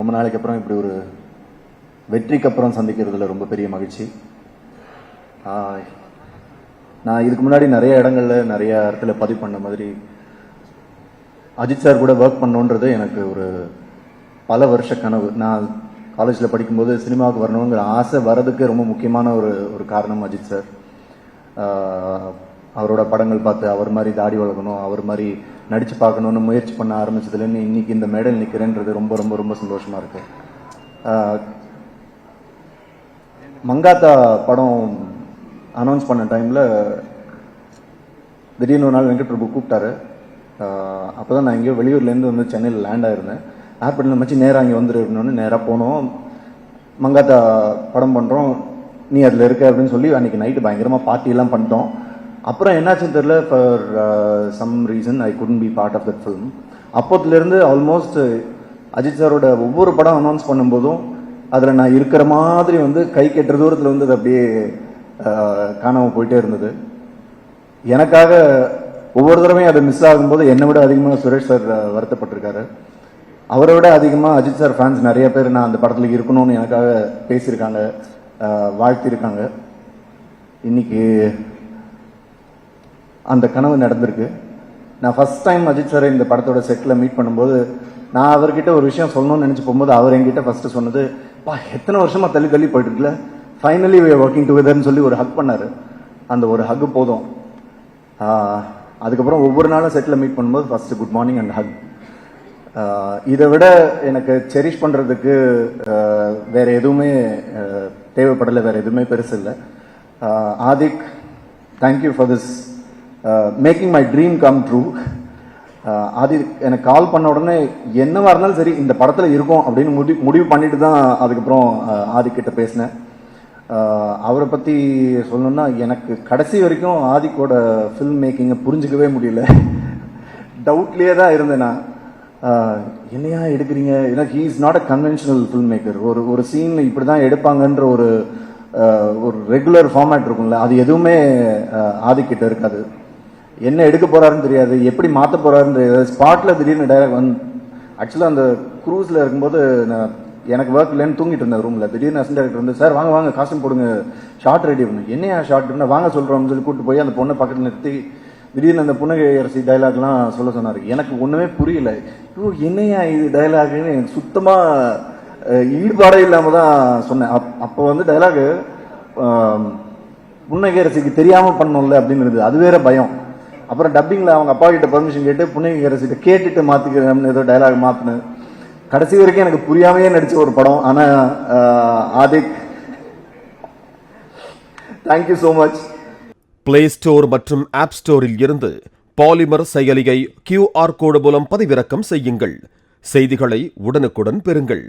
ரொம்ப நாளைக்கு அப்புறம் இப்படி ஒரு வெற்றிக்கு அப்புறம் சந்திக்கிறதுல ரொம்ப பெரிய மகிழ்ச்சி. நான் இதுக்கு முன்னாடி நிறைய இடத்துல பதிவு பண்ண மாதிரி அஜித் சார் கூட ஒர்க் பண்ணணுன்றது எனக்கு ஒரு பல வருஷ கனவு. நான் காலேஜில் படிக்கும்போது சினிமாவுக்கு வரணுங்கிற ஆசை வரதுக்கு ரொம்ப முக்கியமான ஒரு காரணம் அஜித் சார். அவரோட படங்கள் பார்த்து அவர் மாதிரி தாடி வளர்க்கணும், அவர் மாதிரி நடிச்சு பார்க்கணும்னு முயற்சி பண்ண ஆரம்பிச்சதுலேருந்து இன்னைக்கு இந்த மேடையில் நிற்கிறேன்றது ரொம்ப ரொம்ப ரொம்ப சந்தோஷமா இருக்கு. மங்காத்தா படம் அனௌன்ஸ் பண்ண டைமில் திடீர்னு ஒரு நாள் வெங்கட் பிரபு கூப்பிட்டாரு. அப்போ தான் நான் எங்கேயோ வெளியூர்லேருந்து வந்து சென்னையில் லேண்ட் ஆயிருந்தேன். ஏர்போர்ட்டில் மச்சி நேராக இங்கே வந்துருக்கணும்னு நேராக போனோம். மங்காத்தா படம் பண்ணுறோம், நீ அதில் இருக்க அப்படின்னு சொல்லி அன்றைக்கி நைட்டு பயங்கரமாக பார்ட்டியெல்லாம் பண்ணிட்டோம். அப்புறம் என்னாச்சுன்னு தெரியல, for some reason I couldn't be part of that film. அப்போத்துலேருந்து ஆல்மோஸ்ட் அஜித் சாரோட ஒவ்வொரு படம் அனௌன்ஸ் பண்ணும்போதும் அதில் நான் இருக்கிற மாதிரி வந்து கை கெட்டுற தூரத்தில் வந்து அது அப்படியே காணாமல் போயிட்டே இருந்தது. எனக்காக ஒவ்வொரு தடவையும் அதை மிஸ் ஆகும்போது என்னை விட அதிகமாக சுரேஷ் சார் வருத்தப்பட்டிருக்காரு. அவரை விட அதிகமாக அஜித் சார் ஃபேன்ஸ் நிறைய பேர் நான் அந்த படத்தில் இருக்கணும்னு எனக்காக பேசியிருக்காங்க, வாழ்த்திருக்காங்க. இன்னைக்கு அந்த கனவு நடந்திருக்கு. நான் ஃபர்ஸ்ட் டைம் அஜித் சாரை இந்த படத்தோட செட்டில் மீட் பண்ணும்போது நான் அவர்கிட்ட ஒரு விஷயம் சொல்லணும்னு நினச்சி போகும்போது அவர் என்கிட்ட ஃபர்ஸ்ட் சொன்னது, எத்தனை வருஷமா தள்ளி போயிட்டு இருக்குல்ல, ஃபைனலி வி ஆர் ஒர்க்கிங் டுகெதர்னு சொல்லி ஒரு ஹக் பண்ணாரு. அந்த ஒரு ஹக் போதும். அதுக்கப்புறம் ஒவ்வொரு நாளும் செட்டில் மீட் பண்ணும்போது first good morning and Haq. இதை விட எனக்கு செரிஷ் பண்ணுறதுக்கு வேற எதுவுமே தேவைப்படலை, வேற எதுவுமே பெருசு இல்லை. Adhik, thank you for this making my dream come true. Adhik எனக்கு கால் பண்ண உடனே என்னவா இருந்தாலும் சரி இந்த படத்தில் இருக்கும் அப்படின்னு முடிவு பண்ணிட்டு தான் அதுக்கப்புறம் ஆதிக் கிட்ட பேசினேன். அவரை பற்றி சொல்லணும்னா எனக்கு கடைசி வரைக்கும் ஆதிக்கோட ஃபில்ம் மேக்கிங்கை புரிஞ்சுக்கவே முடியல. டவுட்லேயே தான் இருந்தேன் நான். என்னையா எடுக்கிறீங்க, ஏன்னா he is not a conventional film maker. ஒரு சீன் இப்படி தான் எடுப்பாங்கன்ற ஒரு ரெகுலர் ஃபார்மேட் இருக்கும்ல, அது எதுவுமே ஆதிக்கிட்ட இருக்காது. என்ன எடுக்க போறாருன்னு தெரியாது, எப்படி மாற்ற போறாருன்னு தெரியாது. ஸ்பாட்ல திடீர்னு டைரக்ட் வந்து ஆக்சுவலாக அந்த க்ரூஸில் இருக்கும்போது எனக்கு ஒர்க் இல்லைன்னு தூங்கிட்டு இருந்தேன் ரூமில். திடீர்னு அசிஸ்டன்ட் டைரக்டர் வந்து, சார் வாங்க வாங்க காஸ்டியூம் போடுங்க, ஷார்ட் ரெடி பண்ணு. என்னையா ஷார்ட் வாங்க சொல்கிறோம்னு சொல்லி கூப்பிட்டு போய் அந்த பொண்ணை பக்கத்தில் நிறுத்தி திடீர்னு அந்த புன்னகை அரசி டைலாக்லாம் சொல்ல சொன்னார். எனக்கு ஒன்றுமே புரியல. என்னையா இது டைலாக்னு எனக்கு சுத்தமாக ஈடுபாடே இல்லாமல் தான் சொன்னேன். அப்போ வந்து டைலாக் புன்னகை அரசிக்கு தெரியாமல் பண்ணோம்ல அப்படின்னு இருந்தது, அது வேற பயம். அப்புறம் டப்பிங்கில் அவங்க அப்பா கிட்ட பர்மிஷன் கேட்டு புன்னகை அரசிட்ட கேட்டுட்டு மாற்றிக்கிறேன்னு ஏதோ டைலாக் மாற்றினேன். கடைசி வரைக்கும் எனக்கு புரியாமையே நடிச்ச ஒரு படம். ஆனால் Adhik, thank you so much. Play store மற்றும் ஆப் ஸ்டோரில் இருந்து பாலிமர் செயலியை QR கோடு மூலம் பதிவிறக்கம் செய்யுங்கள். செய்திகளை உடனுக்குடன் பெறுங்கள்.